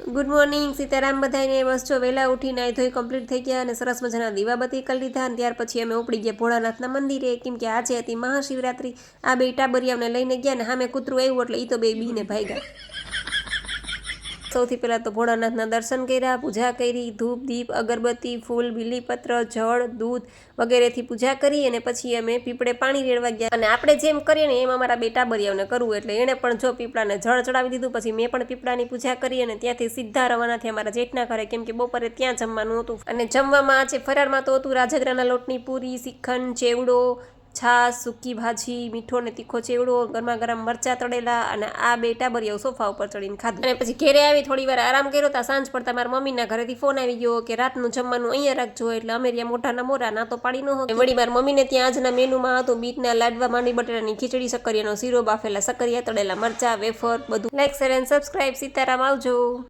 Good morning Sitaram બધાને. બસ જો વહેલા ઉઠી નાહી ધોઈ કમ્પ્લીટ થઈ ગયા અને સરસ મજાના દીવાબત્તી કરી લીધા અને ત્યાર પછી અમે ઉપડી ગયા ભોળાનાથના મંદિરે, કેમ કે આજે હતી મહાશિવરાત્રી. આ બે ટાબરિયાઓને લઈને ગયા ને સામે કૂતરું આવ્યું એટલે એ તો બે બીને ભાગ્યા. સૌથી પહેલાં તો ભોળાનાથના દર્શન કર્યા, પૂજા કરી, ધૂપ દીપ અગરબત્તી ફૂલ બીલીપત્ર જળ દૂધ વગેરેથી પૂજા કરી અને પછી અમે પીપળે પાણી રેડવા ગયા. અને આપણે જેમ કરીએ ને એમ અમારા બે ટાબરિયાઓને કરવું એટલે એણે પણ જો પીપળાને જળ ચડાવી દીધું. પછી મેં પણ પીપળાની પૂજા કરી અને ત્યાંથી સીધા રવાના થયા અમારા જેઠના ઘરે, કેમ કે બપોરે ત્યાં જમવાનું હતું. અને જમવામાં આજે ફરાળમાં તો હતું રાજગરાના લોટની પૂરી, શ્રીખંડ, ચેવડો, છાશ, સૂકી ભાજી, મીઠો ને તીખો ચેવડો, ગરમા ગરમ મરચાં તળેલા. અને આ બે ટાબરિયાઓ સોફા ઉપર ચડીને ખાધું. અને પછી ઘેરે આવી થોડી વાર આરામ કર્યો. તા સાંજ પડતા મારા મમ્મીના ઘરેથી ફોન આવી ગયો કે રાતનું જમવાનું અહીંયા રાખજો. એટલે અમે રહ્યા મોઢાના મોરા, ના તો પાડી ન હોય. વળી મારા મમ્મીને ત્યાં આજના મેનુમાં હતું બીટના લાડવા, માંડવી બટેટાની ખીચડી, શક્કરિયાનો શીરો, બાફેલા શક્કરિયા, તળેલા મરચાં, વેફર બધું. Like share and subscribe. Sitaram, આવજો.